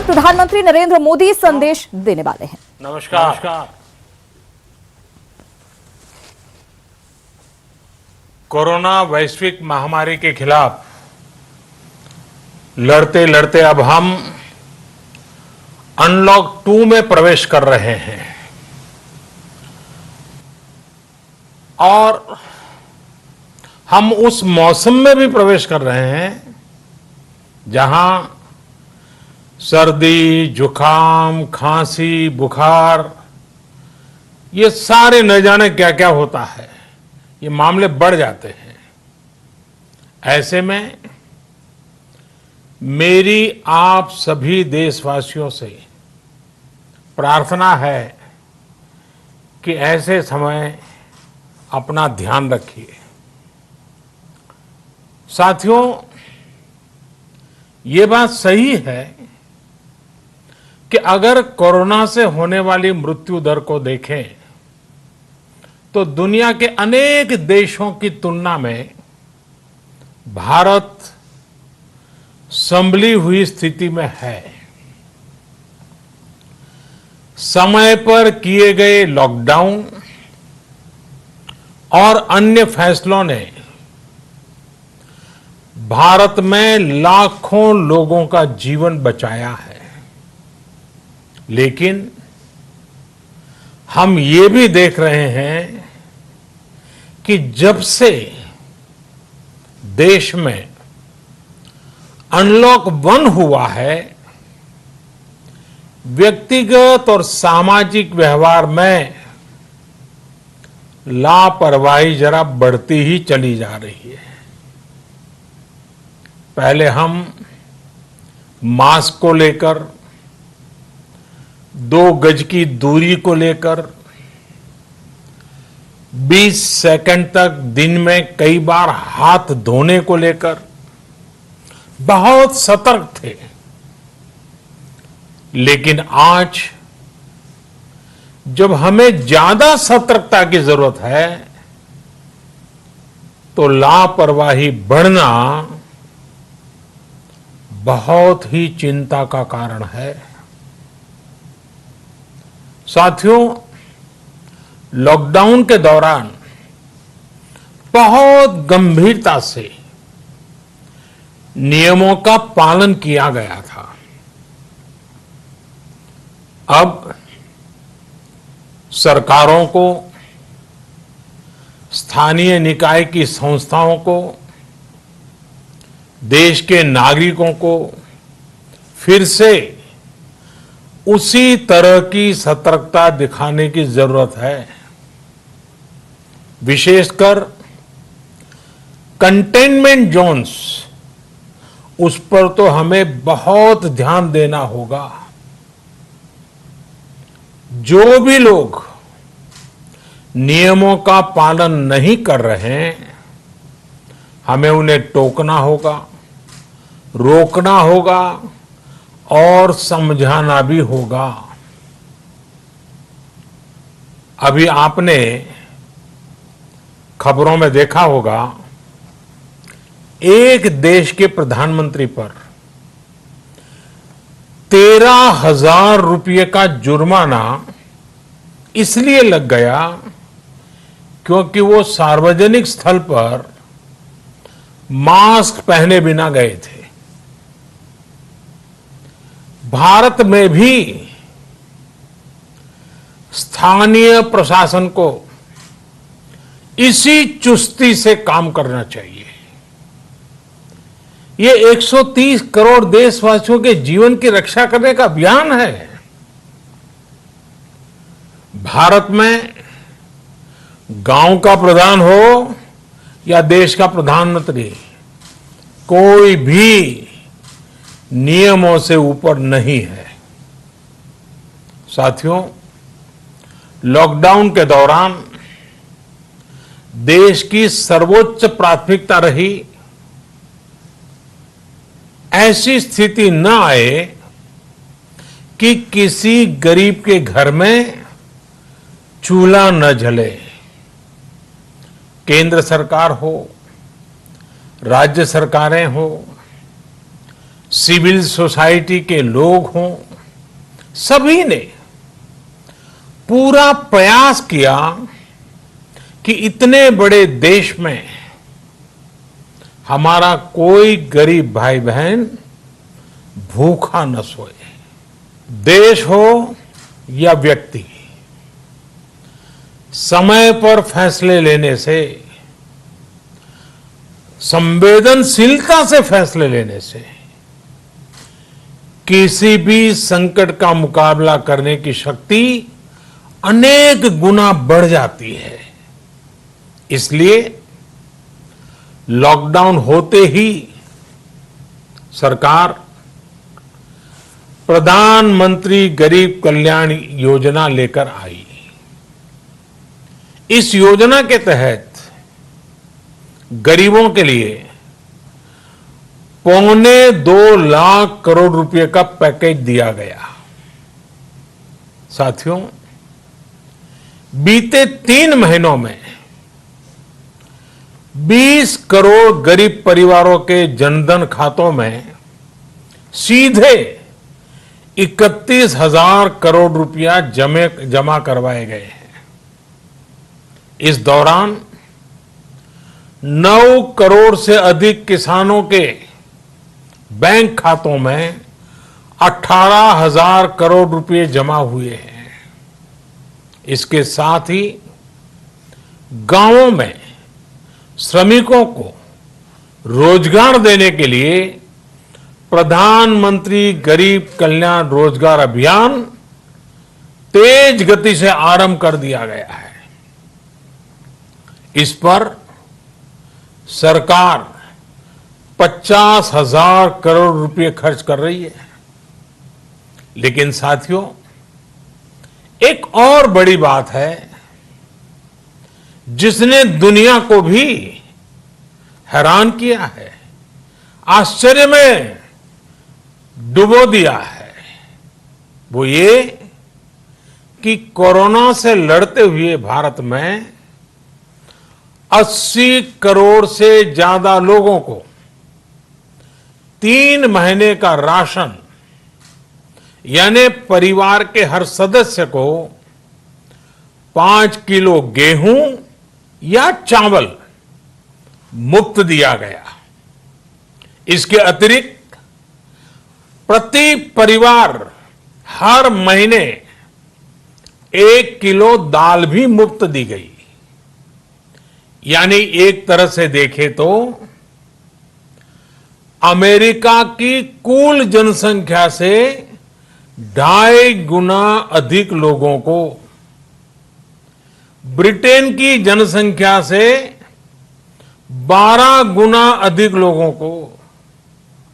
प्रधानमंत्री नरेंद्र मोदी संदेश देने वाले हैं। नमस्कार। कोरोना वैश्विक महामारी के खिलाफ लड़ते लड़ते अब हम अनलॉक 2 में प्रवेश कर रहे हैं और हम उस मौसम में भी प्रवेश कर रहे हैं जहां सर्दी, जुकाम, खांसी, बुखार ये सारे न जाने क्या क्या होता है, ये मामले बढ़ जाते हैं। ऐसे में मेरी आप सभी देशवासियों से प्रार्थना है कि ऐसे समय अपना ध्यान रखिए। साथियों, ये बात सही है कि अगर कोरोना से होने वाली मृत्यु दर को देखें तो दुनिया के अनेक देशों की तुलना में भारत संभली हुई स्थिति में है। समय पर किए गए लॉकडाउन और अन्य फैसलों ने भारत में लाखों लोगों का जीवन बचाया है, लेकिन हम ये भी देख रहे हैं कि जब से देश में अनलॉक 1 हुआ है, व्यक्तिगत और सामाजिक व्यवहार में लापरवाही जरा बढ़ती ही चली जा रही है। पहले हम मास्क को लेकर, 2 गज की दूरी को लेकर 20 सेकंड तक दिन में कई बार हाथ धोने को लेकर बहुत सतर्क थे, लेकिन आज जब हमें ज्यादा सतर्कता की जरूरत है तो लापरवाही बढ़ना बहुत ही चिंता का कारण है। साथियों, लॉकडाउन के दौरान बहुत गंभीरता से नियमों का पालन किया गया था। अब सरकारों को, स्थानीय निकाय की संस्थाओं को, देश के नागरिकों को फिर से उसी तरह की सतर्कता दिखाने की जरूरत है। विशेषकर कंटेनमेंट जोन्स, उस पर तो हमें बहुत ध्यान देना होगा। जो भी लोग नियमों का पालन नहीं कर रहे हैं, हमें उन्हें टोकना होगा, रोकना होगा और समझाना भी होगा। अभी आपने खबरों में देखा होगा, एक देश के प्रधानमंत्री पर 13,000 रुपये का जुर्माना इसलिए लग गया क्योंकि वो सार्वजनिक स्थल पर मास्क पहने बिना गए थे। भारत में भी स्थानीय प्रशासन को इसी चुस्ती से काम करना चाहिए। ये 130 करोड़ देशवासियों के जीवन की रक्षा करने का अभियान है। भारत में गांव का प्रधान हो या देश का प्रधानमंत्री, कोई भी नियमों से ऊपर नहीं है। साथियों, लॉकडाउन के दौरान देश की सर्वोच्च प्राथमिकता रही ऐसी स्थिति न आए कि किसी गरीब के घर में चूल्हा न जले। केंद्र सरकार हो, राज्य सरकारें हो, सिविल सोसाइटी के लोग हों, सभी ने पूरा प्रयास किया कि इतने बड़े देश में हमारा कोई गरीब भाई बहन भूखा न सोए। देश हो या व्यक्ति, समय पर फैसले लेने से, संवेदनशीलता से फैसले लेने से किसी भी संकट का मुकाबला करने की शक्ति अनेक गुना बढ़ जाती है। इसलिए लॉकडाउन होते ही सरकार प्रधानमंत्री गरीब कल्याण योजना लेकर आई। इस योजना के तहत गरीबों के लिए 2.25 लाख करोड़ रुपए का पैकेज दिया गया। साथियों, बीते 3 महीनों में 20 करोड़ गरीब परिवारों के जनधन खातों में सीधे 31,000 करोड़ रुपया जमा करवाए गए हैं। इस दौरान 9 करोड़ से अधिक किसानों के बैंक खातों में 18,000 करोड़ रुपए जमा हुए हैं। इसके साथ ही गांवों में श्रमिकों को रोजगार देने के लिए प्रधानमंत्री गरीब कल्याण रोजगार अभियान तेज गति से आरंभ कर दिया गया है। इस पर सरकार 50,000 करोड़ रुपए खर्च कर रही है। लेकिन साथियों, एक और बड़ी बात है जिसने दुनिया को भी हैरान किया है, आश्चर्य में डुबो दिया है। वो ये कि कोरोना से लड़ते हुए भारत में 80 करोड़ से ज्यादा लोगों को 3 महीने का राशन, यानी परिवार के हर सदस्य को 5 किलो गेहूं या चावल मुफ्त दिया गया। इसके अतिरिक्त प्रति परिवार हर महीने 1 किलो दाल भी मुफ्त दी गई। यानी एक तरह से देखें तो अमेरिका की कुल जनसंख्या से 2.5 गुना अधिक लोगों को, ब्रिटेन की जनसंख्या से 12 गुना अधिक लोगों को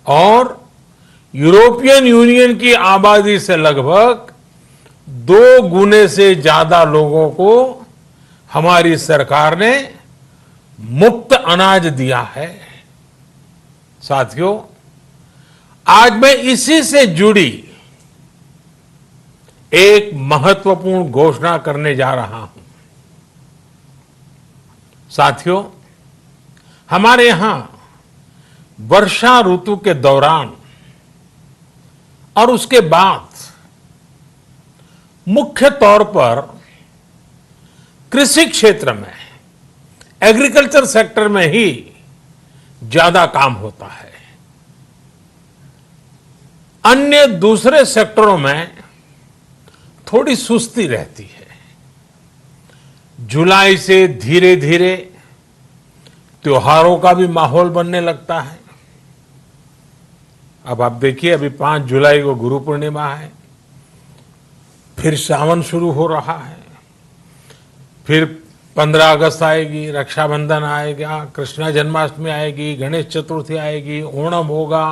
और यूरोपियन यूनियन की आबादी से लगभग 2 गुने से ज्यादा लोगों को हमारी सरकार ने मुफ्त अनाज दिया है। साथियों, आज मैं इसी से जुड़ी एक महत्वपूर्ण घोषणा करने जा रहा हूं। साथियों, हमारे यहां वर्षा ऋतु के दौरान और उसके बाद मुख्य तौर पर कृषि क्षेत्र में, एग्रीकल्चर सेक्टर में ही ज्यादा काम होता है। अन्य दूसरे सेक्टरों में थोड़ी सुस्ती रहती है। जुलाई से धीरे धीरे त्योहारों का भी माहौल बनने लगता है। अब आप देखिए, अभी 5 जुलाई को गुरु पूर्णिमा है, फिर सावन शुरू हो रहा है, फिर 15 अगस्त आएगी, रक्षाबंधन आएगा, कृष्ण जन्माष्टमी आएगी, गणेश चतुर्थी आएगी, ओणम होगा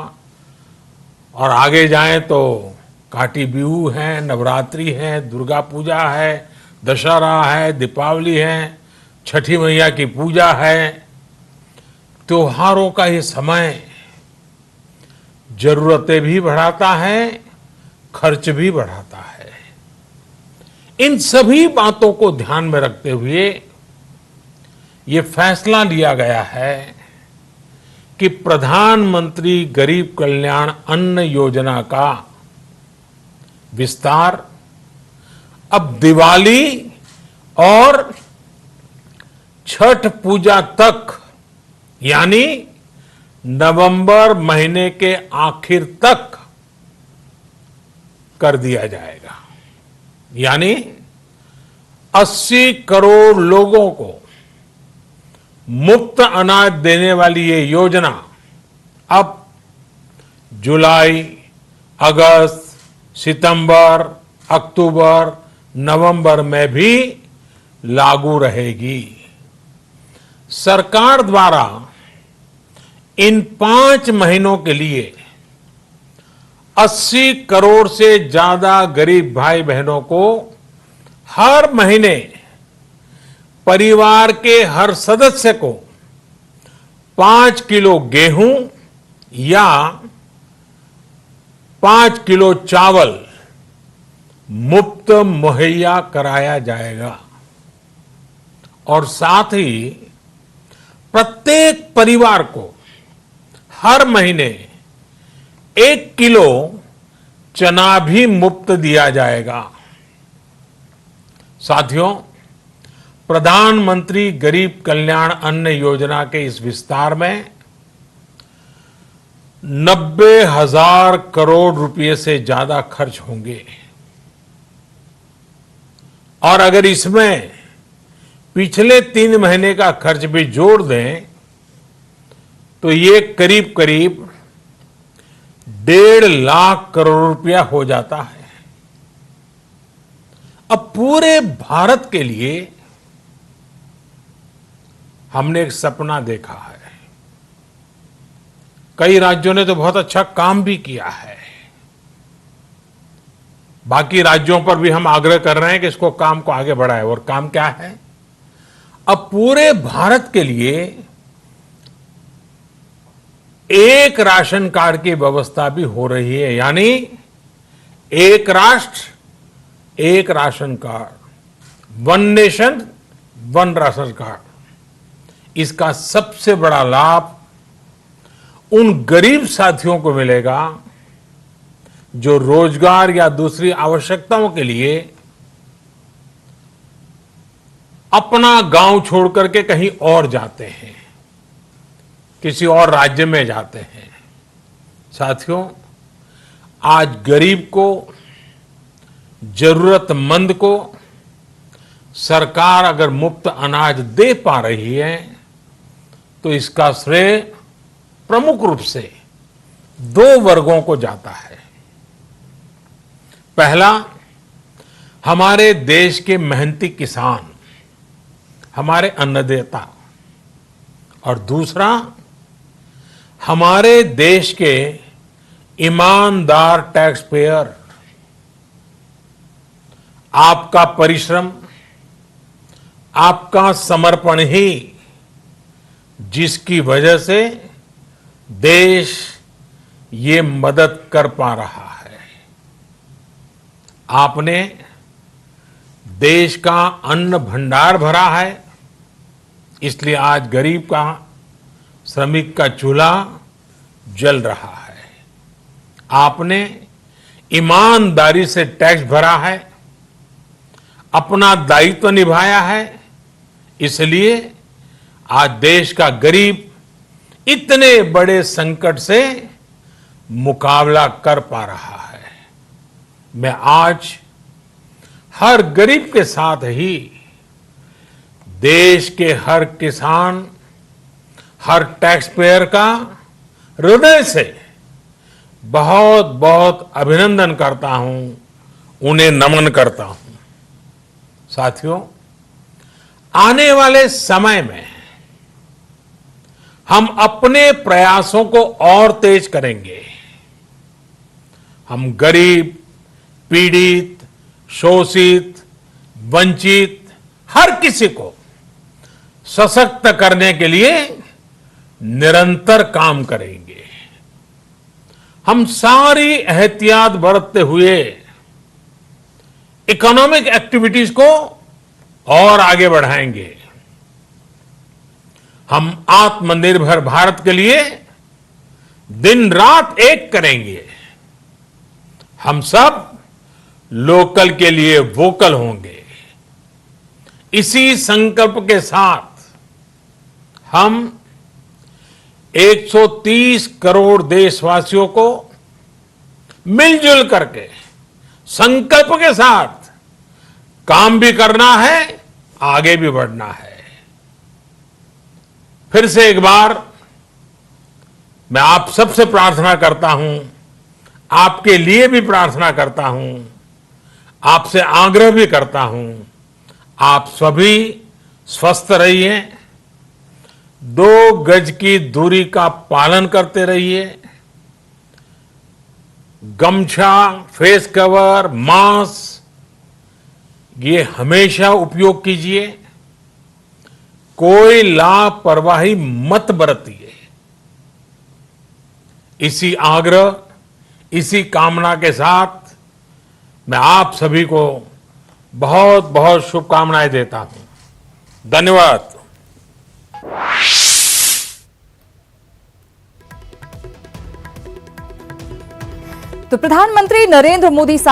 और आगे जाएं तो काटी बिहू है, नवरात्रि है, दुर्गा पूजा है, दशहरा है, दीपावली है, छठी मैया की पूजा है। त्योहारों का ये समय जरूरतें भी बढ़ाता है, खर्च भी बढ़ाता है। इन सभी बातों को ध्यान में रखते हुए ये फैसला लिया गया है कि प्रधानमंत्री गरीब कल्याण अन्न योजना का विस्तार अब दिवाली और छठ पूजा तक यानी नवंबर महीने के आखिर तक कर दिया जाएगा। यानी 80 करोड़ लोगों को मुफ्त अनाज देने वाली ये योजना अब जुलाई, अगस्त, सितंबर, अक्टूबर, नवंबर में भी लागू रहेगी। सरकार द्वारा इन 5 महीनों के लिए 80 करोड़ से ज्यादा गरीब भाई बहनों को हर महीने परिवार के हर सदस्य को 5 किलो गेहूं या 5 किलो चावल मुफ्त मुहैया कराया जाएगा और साथ ही प्रत्येक परिवार को हर महीने 1 किलो चना भी मुफ्त दिया जाएगा। साथियों, प्रधानमंत्री गरीब कल्याण अन्न योजना के इस विस्तार में 90,000 करोड़ रुपए से ज्यादा खर्च होंगे और अगर इसमें पिछले 3 महीने का खर्च भी जोड़ दें तो ये करीब करीब 1.5 लाख करोड़ रुपया हो जाता है। अब पूरे भारत के लिए हमने एक सपना देखा है। कई राज्यों ने तो बहुत अच्छा काम भी किया है। बाकी राज्यों पर भी हम आग्रह कर रहे हैं कि इसको काम को आगे बढ़ाएं। और काम क्या है? अब पूरे भारत के लिए एक राशन कार्ड की व्यवस्था भी हो रही है, यानी एक राष्ट्र एक ration card, 1 nation 1 ration card. इसका सबसे बड़ा लाभ उन गरीब साथियों को मिलेगा जो रोजगार या दूसरी आवश्यकताओं के लिए अपना गांव छोड़ करके कहीं और जाते हैं, किसी और राज्य में जाते हैं। साथियों, आज गरीब को, जरूरतमंद को सरकार अगर मुफ्त अनाज दे पा रही है तो इसका श्रेय प्रमुख रूप से 2 वर्गों को जाता है। पहला, हमारे देश के मेहनती किसान, हमारे अन्नदाता, और दूसरा हमारे देश के ईमानदार टैक्स पेयर। आपका परिश्रम, आपका समर्पण ही जिसकी वजह से देश ये मदद कर पा रहा है। आपने देश का अन्न भंडार भरा है, इसलिए आज गरीब का, श्रमिक का चूल्हा जल रहा है। आपने ईमानदारी से टैक्स भरा है, अपना दायित्व निभाया है, इसलिए आज देश का गरीब इतने बड़े संकट से मुकाबला कर पा रहा है। मैं आज हर गरीब के साथ ही देश के हर किसान, हर टैक्स पेयर का हृदय से बहुत बहुत अभिनंदन करता हूं, उन्हें नमन करता हूं। साथियों, आने वाले समय में हम अपने प्रयासों को और तेज करेंगे। हम गरीब, पीड़ित, शोषित, वंचित हर किसी को सशक्त करने के लिए निरंतर काम करेंगे। हम सारी एहतियात बरतते हुए इकोनॉमिक एक्टिविटीज को और आगे बढ़ाएंगे। हम आत्मनिर्भर भारत के लिए दिन रात एक करेंगे। हम सब लोकल के लिए वोकल होंगे। इसी संकल्प के साथ हम 130 करोड़ देशवासियों को मिलजुल करके संकल्प के साथ काम भी करना है, आगे भी बढ़ना है। फिर से एक बार मैं आप सबसे प्रार्थना करता हूं, आपके लिए भी प्रार्थना करता हूं, आपसे आग्रह भी करता हूं, आप सभी स्वस्थ रहिए, 2 गज की दूरी का पालन करते रहिए, गमछा, फेस कवर, मास्क ये हमेशा उपयोग कीजिए। कोई लापरवाही मत बरतिए। इसी आग्रह, इसी कामना के साथ मैं आप सभी को बहुत बहुत शुभकामनाएं देता हूं। धन्यवाद। तो प्रधानमंत्री नरेंद्र मोदी साथ